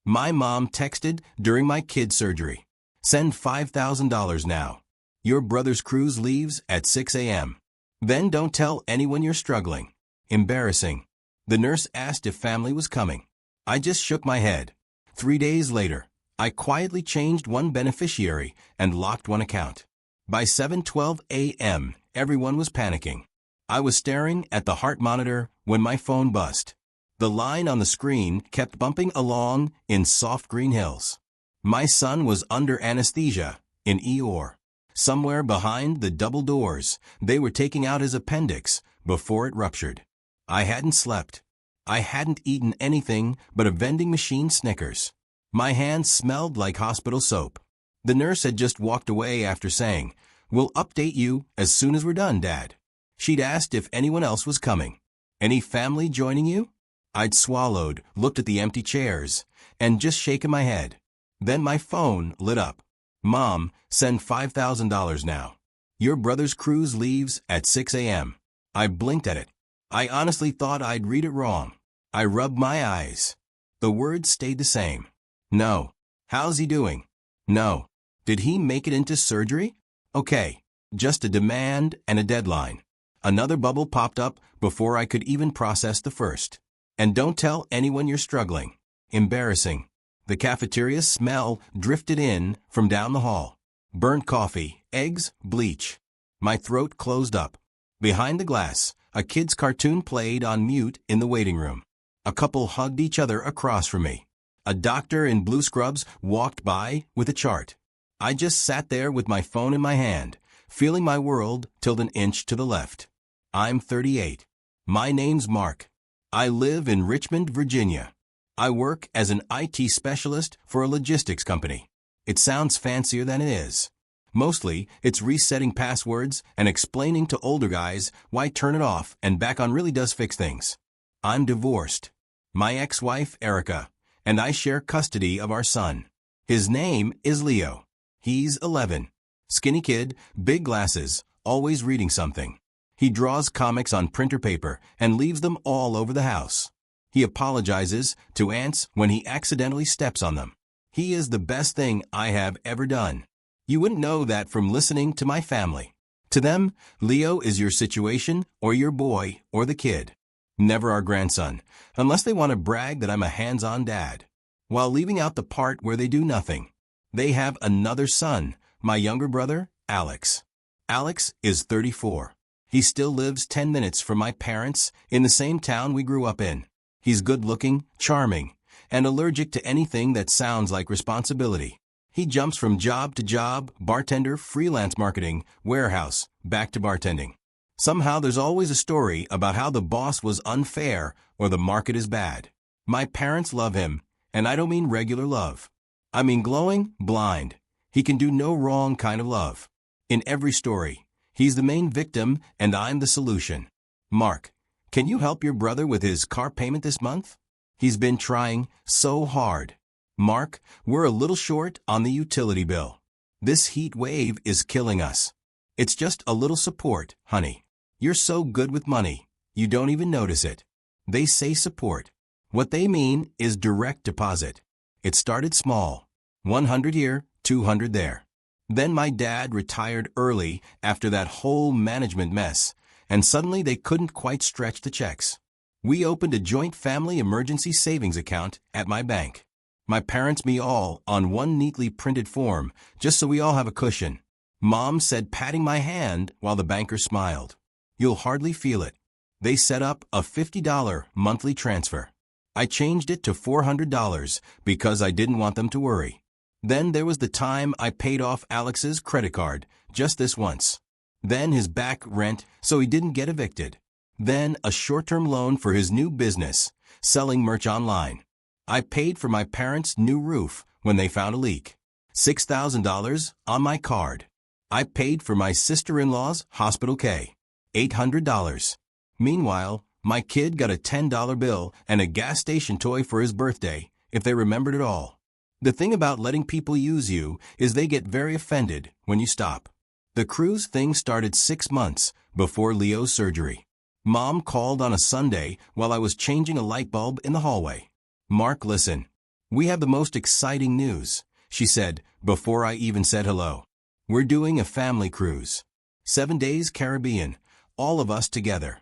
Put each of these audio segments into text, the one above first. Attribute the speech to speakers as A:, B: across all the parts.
A: My mom texted during my kid's surgery. Send $5,000 now. Your brother's cruise leaves at 6 a.m. Then don't tell anyone you're struggling. Embarrassing. The nurse asked if family was coming. I just shook my head. 3 days later, I quietly changed one beneficiary and locked one account. By 7:12 a.m., everyone was panicking. I was staring at the heart monitor when my phone buzzed. The line on the screen kept bumping along in soft green hills. My son was under anesthesia in ER. Somewhere behind the double doors, they were taking out his appendix before it ruptured. I hadn't slept. I hadn't eaten anything but a vending machine Snickers. My hands smelled like hospital soap. The nurse had just walked away after saying, "We'll update you as soon as we're done, Dad." She'd asked if anyone else was coming. "Any family joining you?" I'd swallowed, looked at the empty chairs, and just shaken my head. Then my phone lit up. "Mom, send $5,000 now. Your brother's cruise leaves at 6 a.m. I blinked at it. I honestly thought I'd read it wrong. I rubbed my eyes. The words stayed the same. No. How's he doing? No. Did he make it into surgery? Okay. Just a demand and a deadline. Another bubble popped up before I could even process the first. And don't tell anyone you're struggling. Embarrassing. The cafeteria smell drifted in from down the hall. Burnt coffee, eggs, bleach. My throat closed up. Behind the glass, a kid's cartoon played on mute in the waiting room. A couple hugged each other across from me. A doctor in blue scrubs walked by with a chart. I just sat there with my phone in my hand, feeling my world tilt an inch to the left. I'm 38. My name's Mark. I live in Richmond, Virginia. I work as an IT specialist for a logistics company. It sounds fancier than it is. Mostly, it's resetting passwords and explaining to older guys why turn it off and back on really does fix things. I'm divorced. My ex-wife, Erica, and I share custody of our son. His name is Leo. He's 11. Skinny kid, big glasses, always reading something. He draws comics on printer paper and leaves them all over the house. He apologizes to aunts when he accidentally steps on them. He is the best thing I have ever done. You wouldn't know that from listening to my family. To them, Leo is your situation or your boy or the kid. Never our grandson, unless they want to brag that I'm a hands-on dad. While leaving out the part where they do nothing. They have another son, my younger brother, Alex. Alex is 34. He still lives 10 minutes from my parents in the same town we grew up in. He's good-looking, charming, and allergic to anything that sounds like responsibility. He jumps from job to job, bartender, freelance marketing, warehouse, back to bartending. Somehow there's always a story about how the boss was unfair or the market is bad. My parents love him, and I don't mean regular love. I mean glowing, blind. He can do no wrong kind of love. In every story, he's the main victim and I'm the solution. Mark, can you help your brother with his car payment this month? He's been trying so hard. Mark, we're a little short on the utility bill. This heat wave is killing us. It's just a little support, honey. You're so good with money, you don't even notice it. They say support. What they mean is direct deposit. It started small. 100 here, 200 there. Then my dad retired early after that whole management mess, and suddenly they couldn't quite stretch the checks. We opened a joint family emergency savings account at my bank. My parents me all on one neatly printed form, just so we all have a cushion. Mom said, patting my hand while the banker smiled. You'll hardly feel it. They set up a $50 monthly transfer. I changed it to $400 because I didn't want them to worry. Then there was the time I paid off Alex's credit card, just this once. Then his back rent so he didn't get evicted. Then a short-term loan for his new business, selling merch online. I paid for my parents' new roof when they found a leak. $6,000 on my card. I paid for my sister-in-law's hospital K. $800. Meanwhile, my kid got a $10 bill and a gas station toy for his birthday, if they remembered it all. The thing about letting people use you is they get very offended when you stop. The cruise thing started 6 months before Leo's surgery. Mom called on a Sunday while I was changing a light bulb in the hallway. Mark, listen. We have the most exciting news, she said before I even said hello. We're doing a family cruise. 7 days Caribbean, all of us together.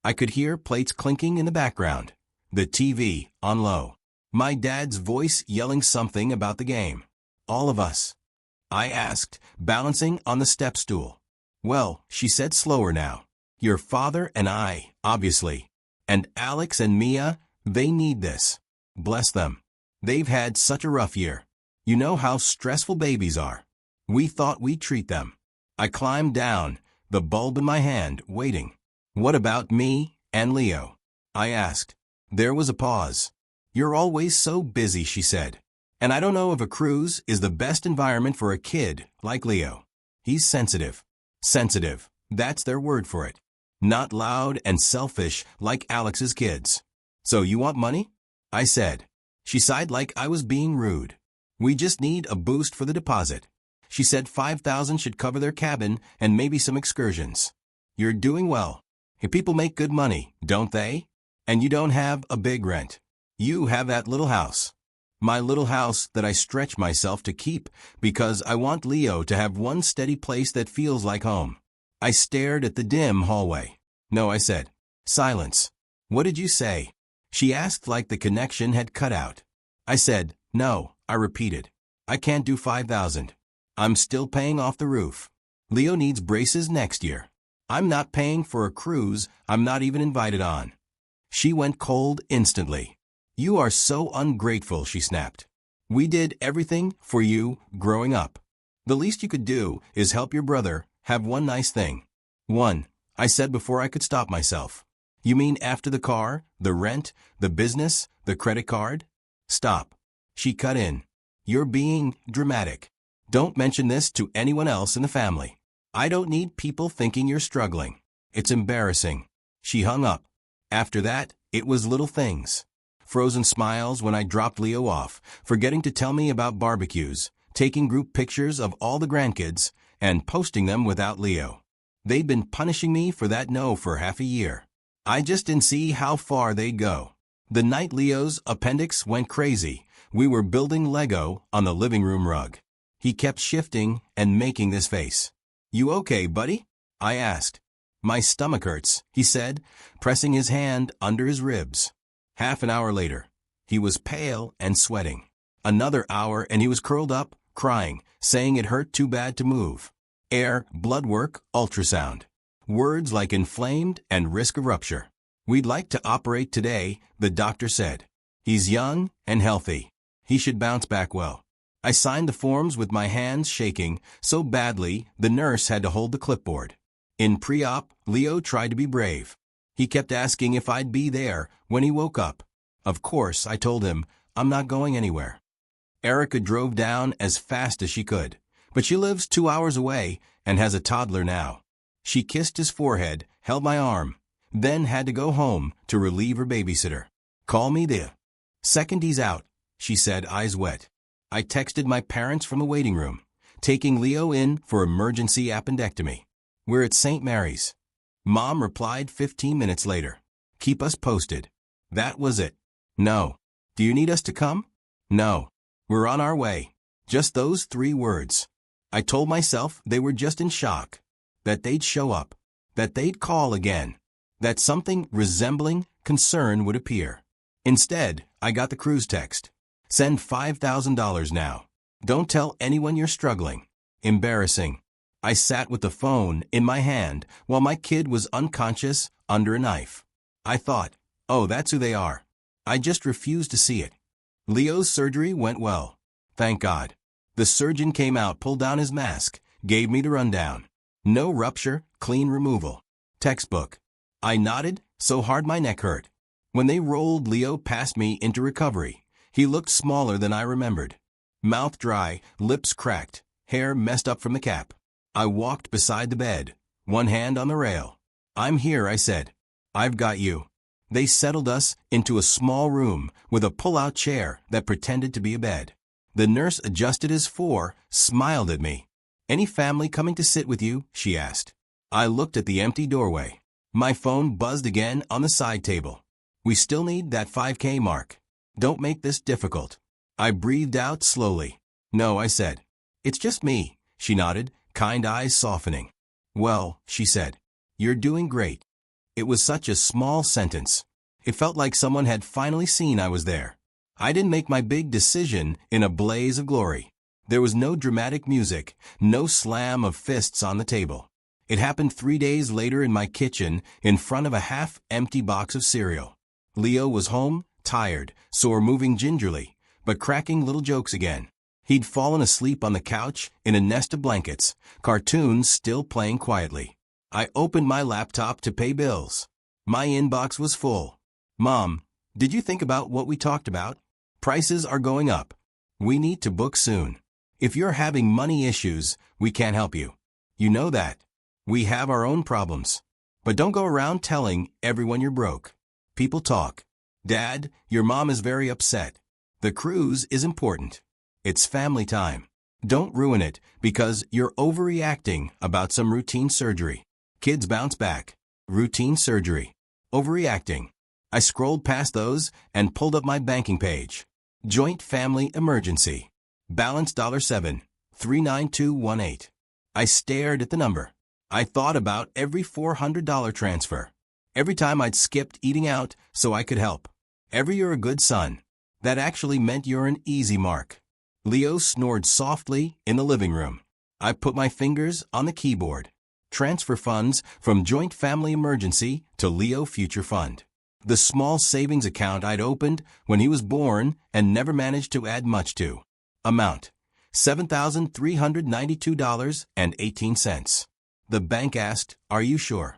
A: I could hear plates clinking in the background, the TV on low. My dad's voice yelling something about the game. All of us? I asked, balancing on the step stool. Well, she said slower now. Your father and I, obviously. And Alex and Mia, they need this. Bless them. They've had such a rough year. You know how stressful babies are. We thought we'd treat them. I climbed down, the bulb in my hand, waiting. What about me and Leo? I asked. There was a pause. You're always so busy, she said. And I don't know if a cruise is the best environment for a kid like Leo. He's sensitive. Sensitive, that's their word for it. Not loud and selfish like Alex's kids. So you want money? I said. She sighed like I was being rude. We just need a boost for the deposit. She said $5,000 should cover their cabin and maybe some excursions. You're doing well. If people make good money, don't they? And you don't have a big rent. You have that little house. My little house that I stretch myself to keep because I want Leo to have one steady place that feels like home. I stared at the dim hallway. No, I said. Silence. What did you say? She asked like the connection had cut out. I said, no, I repeated. I can't do $5,000. I'm still paying off the roof. Leo needs braces next year. I'm not paying for a cruise I'm not even invited on. She went cold instantly. You are so ungrateful, she snapped. We did everything for you growing up. The least you could do is help your brother have one nice thing. One, I said before I could stop myself. You mean after the car, the rent, the business, the credit card? Stop. She cut in. You're being dramatic. Don't mention this to anyone else in the family. I don't need people thinking you're struggling. It's embarrassing. She hung up. After that, it was little things. Frozen smiles when I dropped Leo off, forgetting to tell me about barbecues, taking group pictures of all the grandkids, and posting them without Leo. They'd been punishing me for that no for half a year. I just didn't see how far they'd go. The night Leo's appendix went crazy, we were building Lego on the living room rug. He kept shifting and making this face. You okay, buddy? I asked. My stomach hurts, he said, pressing his hand under his ribs. Half an hour later, he was pale and sweating. Another hour and he was curled up, crying, saying it hurt too bad to move. Air, blood work, ultrasound. Words like inflamed and risk of rupture. We'd like to operate today, the doctor said. He's young and healthy. He should bounce back well. I signed the forms with my hands shaking so badly the nurse had to hold the clipboard. In pre-op, Leo tried to be brave. He kept asking if I'd be there when he woke up. Of course, I told him, I'm not going anywhere. Erica drove down as fast as she could, but she lives 2 hours away and has a toddler now. She kissed his forehead, held my arm, then had to go home to relieve her babysitter. Call me the second he's out, she said, eyes wet. I texted my parents from the waiting room, taking Leo in for emergency appendectomy. We're at St. Mary's. Mom replied 15 minutes later. Keep us posted. That was it. No. Do you need us to come? No. We're on our way. Just those 3 words. I told myself they were just in shock. That they'd show up. That they'd call again. That something resembling concern would appear. Instead, I got the cruise text. Send $5,000 now. Don't tell anyone you're struggling. Embarrassing. I sat with the phone in my hand while my kid was unconscious under a knife. I thought, oh, that's who they are. I just refused to see it. Leo's surgery went well. Thank God. The surgeon came out, pulled down his mask, gave me the rundown. No rupture, clean removal. Textbook. I nodded so hard my neck hurt. When they rolled Leo past me into recovery, he looked smaller than I remembered. Mouth dry, lips cracked, hair messed up from the cap. I walked beside the bed, one hand on the rail. I'm here, I said. I've got you. They settled us into a small room with a pull-out chair that pretended to be a bed. The nurse adjusted his 4, smiled at me. Any family coming to sit with you? She asked. I looked at the empty doorway. My phone buzzed again on the side table. We still need that $5,000 mark. Don't make this difficult. I breathed out slowly. No, I said. It's just me, she nodded, kind eyes softening. Well, she said. You're doing great. It was such a small sentence. It felt like someone had finally seen I was there. I didn't make my big decision in a blaze of glory. There was no dramatic music, no slam of fists on the table. It happened 3 days later in my kitchen in front of a half-empty box of cereal. Leo was home, tired, sore, moving gingerly, but cracking little jokes again. He'd fallen asleep on the couch in a nest of blankets, cartoons still playing quietly. I opened my laptop to pay bills. My inbox was full. Mom, did you think about what we talked about? Prices are going up. We need to book soon. If you're having money issues, we can't help you. You know that. We have our own problems. But don't go around telling everyone you're broke. People talk. Dad, your mom is very upset. The cruise is important. It's family time. Don't ruin it because you're overreacting about some routine surgery. Kids bounce back. Routine surgery. Overreacting. I scrolled past those and pulled up my banking page. Joint family emergency. Balance $7, 39218. I stared at the number. I thought about every $400 transfer. Every time I'd skipped eating out so I could help. Every you're a good son. That actually meant you're an easy mark. Leo snored softly in the living room. I put my fingers on the keyboard. Transfer funds from Joint Family Emergency to Leo Future Fund. The small savings account I'd opened when he was born and never managed to add much to. Amount: $7,392.18. The bank asked, "Are you sure?"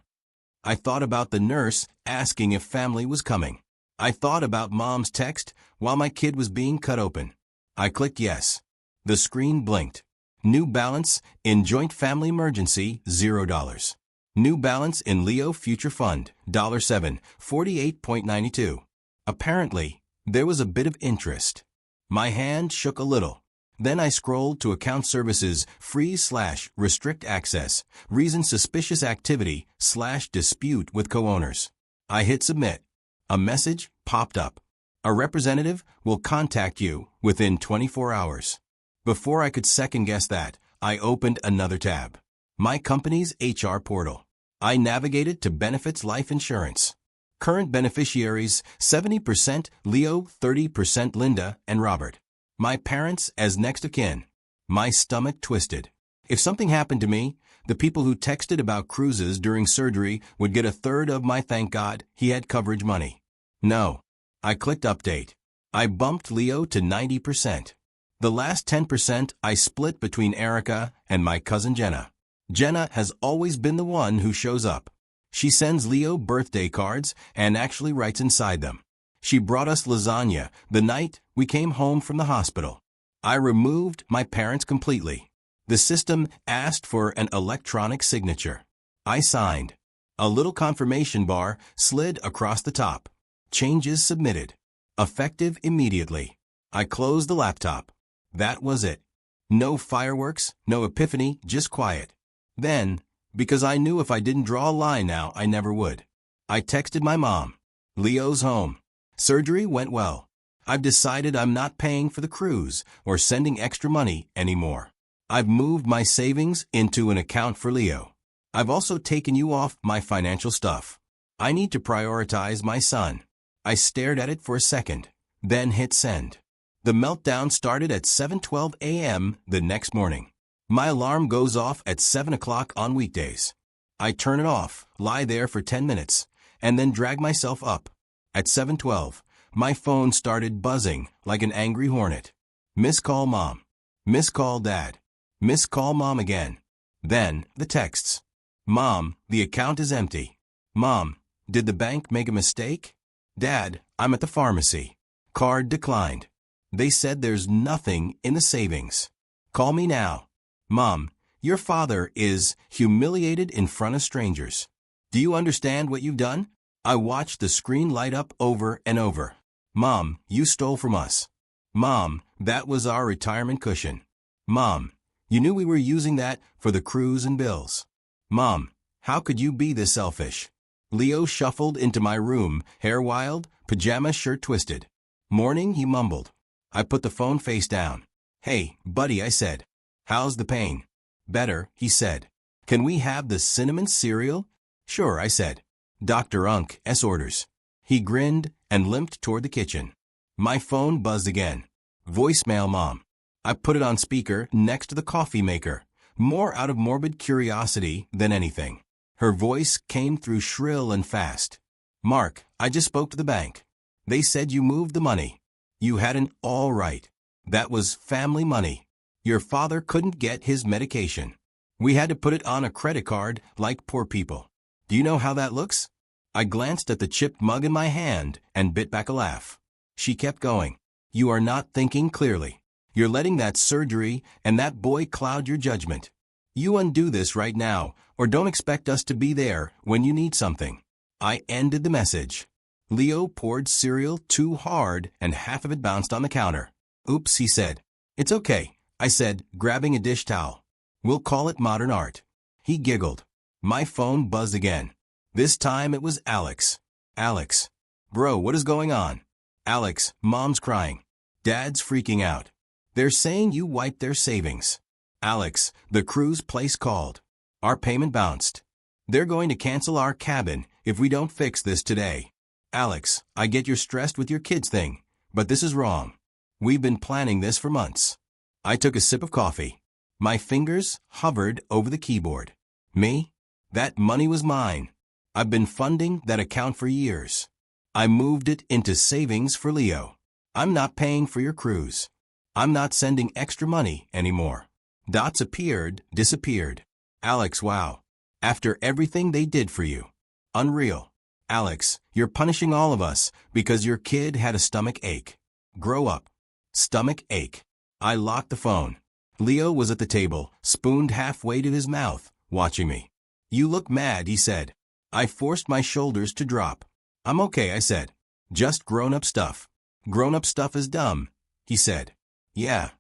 A: I thought about the nurse asking if family was coming. I thought about Mom's text while my kid was being cut open. I clicked yes. The screen blinked. New balance in Joint Family Emergency, $0. New balance in Leo Future Fund, $7, 48.92. Apparently, there was a bit of interest. My hand shook a little. Then I scrolled to account services freeze/restrict access, reason suspicious activity /dispute with co-owners. I hit submit. A message popped up. A representative will contact you within 24 hours. Before I could second guess that, I opened another tab. My company's HR portal. I navigated to Benefits Life Insurance. Current beneficiaries, 70% Leo, 30% Linda and Robert. My parents as next of kin. My stomach twisted. If something happened to me, the people who texted about cruises during surgery would get a third of my thank God he had coverage money. No. I clicked update. I bumped Leo to 90%. The last 10% I split between Erica and my cousin Jenna. Jenna has always been the one who shows up. She sends Leo birthday cards and actually writes inside them. She brought us lasagna the night we came home from the hospital. I removed my parents completely. The system asked for an electronic signature. I signed. A little confirmation bar slid across the top. Changes submitted. Effective immediately. I closed the laptop. That was it. No fireworks, no epiphany, just quiet. Then, because I knew if I didn't draw a line now, I never would, I texted my mom. Leo's home. Surgery went well. I've decided I'm not paying for the cruise or sending extra money anymore. I've moved my savings into an account for Leo. I've also taken you off my financial stuff. I need to prioritize my son. I stared at it for a second, then hit send. The meltdown started at 7:12 a.m. the next morning. My alarm goes off at 7 o'clock on weekdays. I turn it off, lie there for 10 minutes, and then drag myself up. At 7:12, my phone started buzzing like an angry hornet. Miss call mom. Miss call dad. Miss call mom again. Then, the texts. Mom, the account is empty. Mom, did the bank make a mistake? Dad, I'm at the pharmacy. Card declined. They said there's nothing in the savings. Call me now. Mom, your father is humiliated in front of strangers. Do you understand what you've done? I watched the screen light up over and over. Mom, you stole from us. Mom, that was our retirement cushion. Mom, you knew we were using that for the cruise and bills. Mom, how could you be this selfish? Leo shuffled into my room, hair wild, pajama shirt twisted. Morning, he mumbled. I put the phone face down. Hey, buddy, I said. How's the pain? Better, he said. Can we have the cinnamon cereal? Sure, I said. Dr. Unk's orders. He grinned and limped toward the kitchen. My phone buzzed again. Voicemail, Mom. I put it on speaker next to the coffee maker, more out of morbid curiosity than anything. Her voice came through shrill and fast. Mark, I just spoke to the bank. They said you moved the money. You had an all right. That was family money. Your father couldn't get his medication. We had to put it on a credit card like poor people. Do you know how that looks? I glanced at the chipped mug in my hand and bit back a laugh. She kept going. You are not thinking clearly. You're letting that surgery and that boy cloud your judgment. You undo this right now, or don't expect us to be there when you need something. I ended the message. Leo poured cereal too hard and half of it bounced on the counter. Oops, he said. It's okay, I said, grabbing a dish towel. We'll call it modern art. He giggled. My phone buzzed again. This time it was Alex. Alex. Bro, what is going on? Alex, Mom's crying. Dad's freaking out. They're saying you wiped their savings. Alex, the cruise place called. Our payment bounced. They're going to cancel our cabin if we don't fix this today. Alex, I get you're stressed with your kids thing, but this is wrong. We've been planning this for months. I took a sip of coffee. My fingers hovered over the keyboard. Me? That money was mine. I've been funding that account for years. I moved it into savings for Leo. I'm not paying for your cruise. I'm not sending extra money anymore. Dots appeared, disappeared. Alex, wow. After everything they did for you. Unreal. Alex, you're punishing all of us because your kid had a stomach ache. Grow up. Stomach ache. I locked the phone. Leo was at the table, spooned halfway to his mouth, watching me. You look mad, he said. I forced my shoulders to drop. I'm okay, I said. Just grown-up stuff. Grown-up stuff is dumb, he said. Yeah.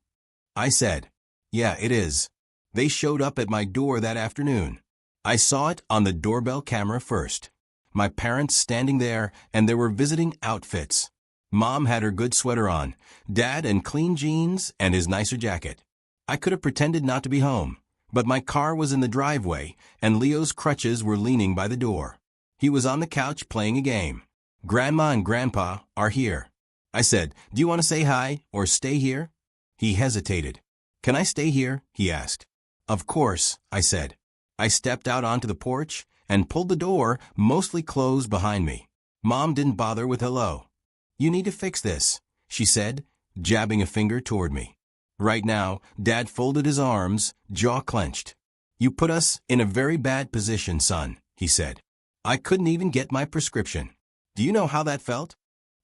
A: I said. Yeah, it is. They showed up at my door that afternoon. I saw it on the doorbell camera first. My parents standing there, and there were visiting outfits. Mom had her good sweater on, Dad in clean jeans and his nicer jacket. I could have pretended not to be home, but my car was in the driveway, and Leo's crutches were leaning by the door. He was on the couch playing a game. Grandma and Grandpa are here. I said, do you want to say hi or stay here? He hesitated. Can I stay here? He asked. Of course, I said. I stepped out onto the porch and pulled the door mostly closed behind me. Mom didn't bother with hello. You need to fix this, she said, jabbing a finger toward me. Right now, Dad folded his arms, jaw clenched. You put us in a very bad position, son, he said. I couldn't even get my prescription. Do you know how that felt?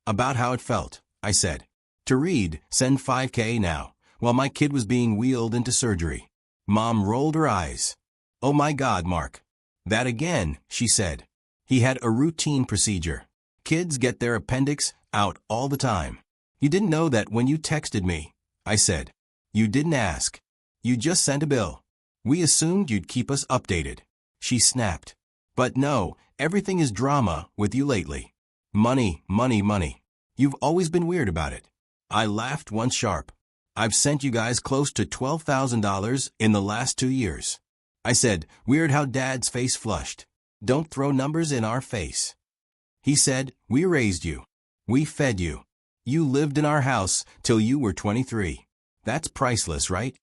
A: About how it felt, I said. To read, send $5,000 now, while my kid was being wheeled into surgery. Mom rolled her eyes. Oh my God, Mark. That again, she said. He had a routine procedure. Kids get their appendix out all the time. You didn't know that when you texted me, I said. You didn't ask. You just sent a bill. We assumed you'd keep us updated. She snapped. But no, everything is drama with you lately. Money, money, money. You've always been weird about it. I laughed once sharp. I've sent you guys close to $12,000 in the last 2 years. I said, weird how Dad's face flushed. Don't throw numbers in our face. He said, we raised you. We fed you. You lived in our house till you were 23. That's priceless, right?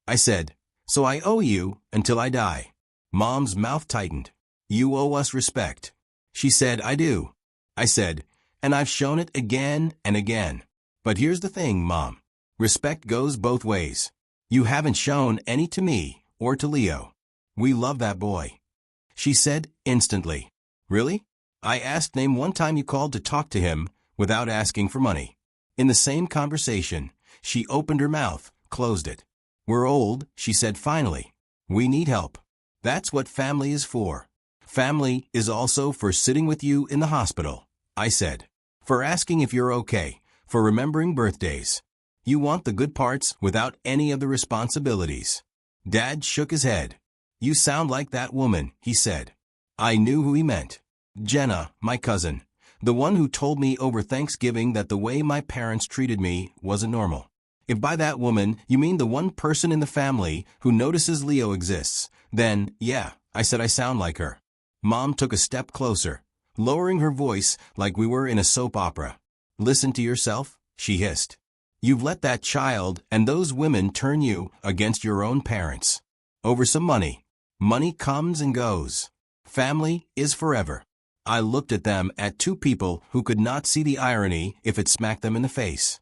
A: I said, so I owe you until I die. Mom's mouth tightened. You owe us respect. She said, I do. I said, and I've shown it again and again. But here's the thing, Mom. Respect goes both ways. You haven't shown any to me or to Leo. We love that boy. She said instantly. Really? I asked, name one time you called to talk to him without asking for money. In the same conversation, she opened her mouth, closed it. We're old, she said finally. We need help. That's what family is for. Family is also for sitting with you in the hospital, I said. For asking if you're okay, for remembering birthdays. You want the good parts without any of the responsibilities. Dad shook his head. You sound like that woman, he said. I knew who he meant. Jenna, my cousin. The one who told me over Thanksgiving that the way my parents treated me wasn't normal. If by that woman you mean the one person in the family who notices Leo exists, then, yeah, I said I sound like her. Mom took a step closer, lowering her voice like we were in a soap opera. Listen to yourself, she hissed. You've let that child and those women turn you against your own parents. Over some money. Money comes and goes. Family is forever. I looked at them at two people who could not see the irony if it smacked them in the face.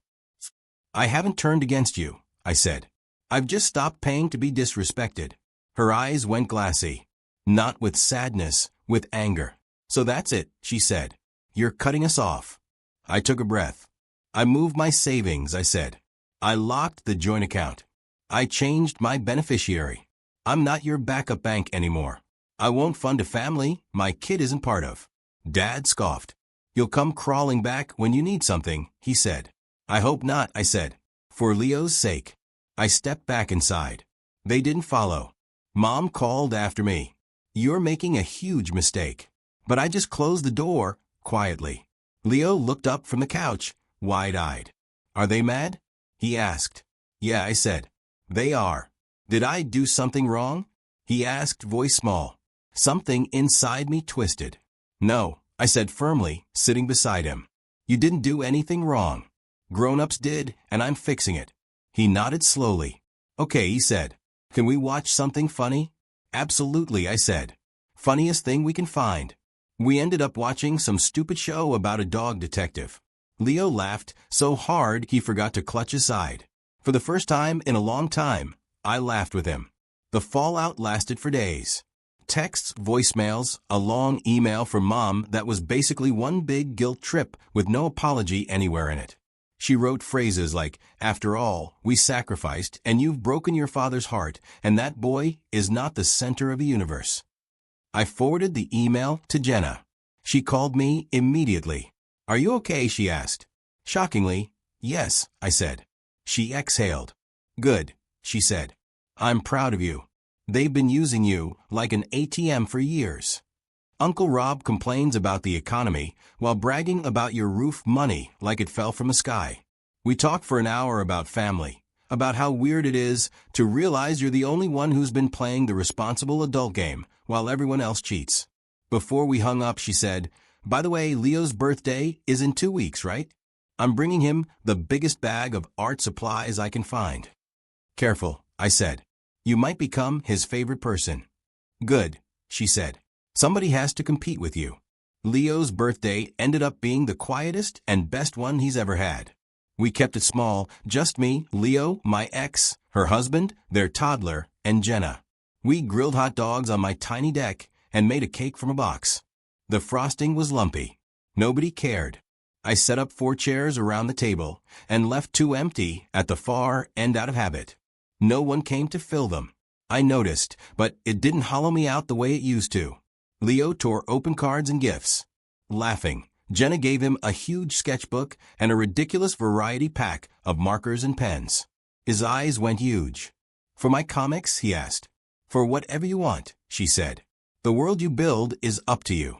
A: I haven't turned against you, I said. I've just stopped paying to be disrespected. Her eyes went glassy. Not with sadness, with anger. So that's it, she said. You're cutting us off. I took a breath. I moved my savings, I said. I locked the joint account. I changed my beneficiary. I'm not your backup bank anymore. I won't fund a family my kid isn't part of. Dad scoffed. You'll come crawling back when you need something, he said. I hope not, I said. For Leo's sake. I stepped back inside. They didn't follow. Mom called after me. You're making a huge mistake. But I just closed the door, quietly. Leo looked up from the couch, wide-eyed. Are they mad? He asked. Yeah, I said. They are. Did I do something wrong? He asked, voice small. Something inside me twisted. No, I said firmly, sitting beside him. You didn't do anything wrong. Grown-ups did, and I'm fixing it. He nodded slowly. Okay, he said. Can we watch something funny? Absolutely, I said. Funniest thing we can find. We ended up watching some stupid show about a dog detective. Leo laughed so hard he forgot to clutch his side. For the first time in a long time, I laughed with him. The fallout lasted for days. Texts, voicemails, a long email from Mom that was basically one big guilt trip with no apology anywhere in it. She wrote phrases like, after all, we sacrificed, and you've broken your father's heart, and that boy is not the center of the universe. I forwarded the email to Jenna. She called me immediately. Are you okay? She asked. Shockingly, yes, I said. She exhaled. Good, she said. I'm proud of you. They've been using you like an ATM for years. Uncle Rob complains about the economy while bragging about your roof money like it fell from the sky. We talked for an hour about family, about how weird it is to realize you're the only one who's been playing the responsible adult game while everyone else cheats. Before we hung up, she said, by the way, Leo's birthday is in 2 weeks, right? I'm bringing him the biggest bag of art supplies I can find. Careful, I said. You might become his favorite person. Good, she said. Somebody has to compete with you. Leo's birthday ended up being the quietest and best one he's ever had. We kept it small, just me, Leo, my ex, her husband, their toddler, and Jenna. We grilled hot dogs on my tiny deck and made a cake from a box. The frosting was lumpy. Nobody cared. I set up 4 chairs around the table and left 2 empty at the far end out of habit. No one came to fill them. I noticed, but it didn't hollow me out the way it used to. Leo tore open cards and gifts. Laughing, Jenna gave him a huge sketchbook and a ridiculous variety pack of markers and pens. His eyes went huge. For my comics, he asked. For whatever you want, she said. The world you build is up to you.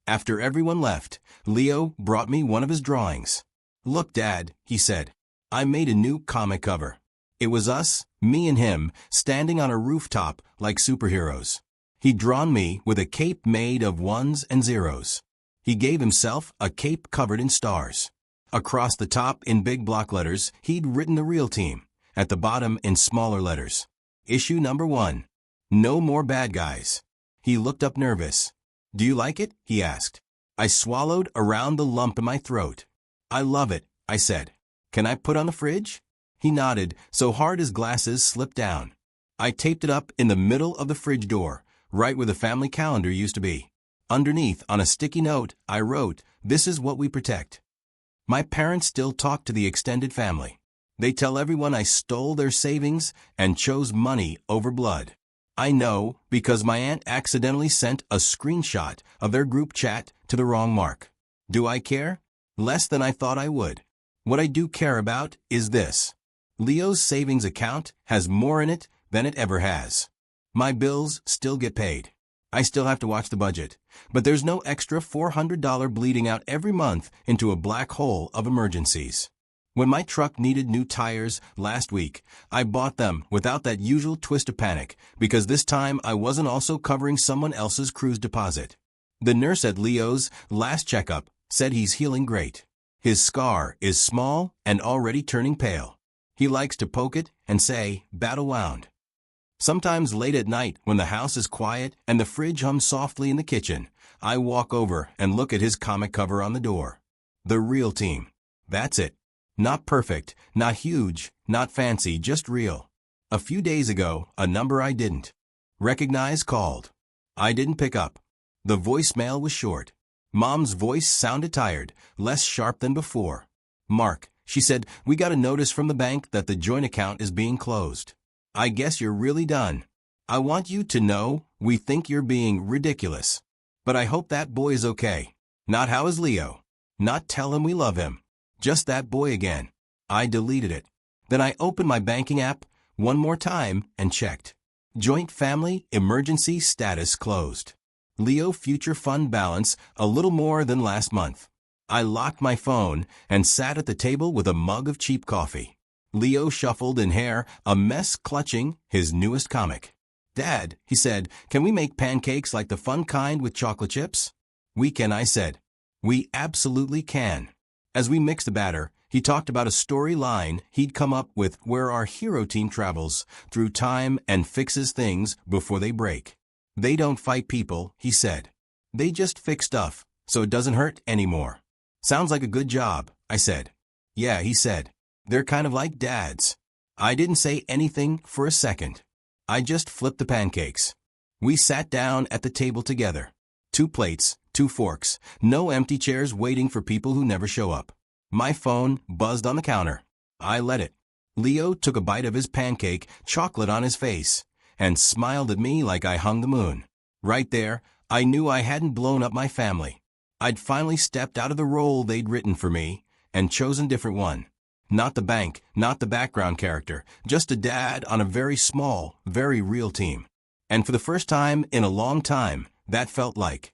A: After everyone left, Leo brought me one of his drawings. Look, Dad, he said. I made a new comic cover. It was us, me and him, standing on a rooftop like superheroes. He'd drawn me with a cape made of ones and zeros. He gave himself a cape covered in stars. Across the top in big block letters, he'd written the real team. At the bottom in smaller letters. Issue number 1. No more bad guys. He looked up nervous. Do you like it? He asked. I swallowed around the lump in my throat. I love it, I said. Can I put on the fridge? He nodded so hard his glasses slipped down. I taped it up in the middle of the fridge door, right where the family calendar used to be. Underneath, on a sticky note, I wrote, "This is what we protect." My parents still talk to the extended family. They tell everyone I stole their savings and chose money over blood. I know because my aunt accidentally sent a screenshot of their group chat to the wrong mark. Do I care? Less than I thought I would. What I do care about is this. Leo's savings account has more in it than it ever has. My bills still get paid. I still have to watch the budget, but there's no extra $400 bleeding out every month into a black hole of emergencies. When my truck needed new tires last week, I bought them without that usual twist of panic because this time I wasn't also covering someone else's cruise deposit. The nurse at Leo's last checkup said he's healing great. His scar is small and already turning pale. He likes to poke it and say, "battle wound." Sometimes late at night when the house is quiet and the fridge hums softly in the kitchen, I walk over and look at his comic cover on the door. The real team. That's it. Not perfect, not huge, not fancy, just real. A few days ago, a number I didn't recognize called. I didn't pick up. The voicemail was short. Mom's voice sounded tired, less sharp than before. "Mark," she said, "we got a notice from the bank that the joint account is being closed. I guess you're really done. I want you to know we think you're being ridiculous. But I hope that boy is okay. Not how is Leo. Not tell him we love him. Just that boy again." I deleted it. Then I opened my banking app one more time and checked. Joint family emergency status closed. Leo future fund balance a little more than last month. I locked my phone and sat at the table with a mug of cheap coffee. Leo shuffled in hair, a mess clutching his newest comic. "Dad," he said, "can we make pancakes like the fun kind with chocolate chips?" "We can," I said. "We absolutely can." As we mixed the batter, he talked about a storyline he'd come up with where our hero team travels through time and fixes things before they break. "They don't fight people," he said. "They just fix stuff, so it doesn't hurt anymore." "Sounds like a good job," I said. "Yeah," he said. "They're kind of like dads." I didn't say anything for a second. I just flipped the pancakes. We sat down at the table together. 2 plates, 2 forks, no empty chairs waiting for people who never show up. My phone buzzed on the counter. I let it. Leo took a bite of his pancake, chocolate on his face, and smiled at me like I hung the moon. Right there, I knew I hadn't blown up my family. I'd finally stepped out of the role they'd written for me and chosen a different one. Not the bank, not the background character, just a dad on a very small, very real team. And for the first time in a long time, that felt like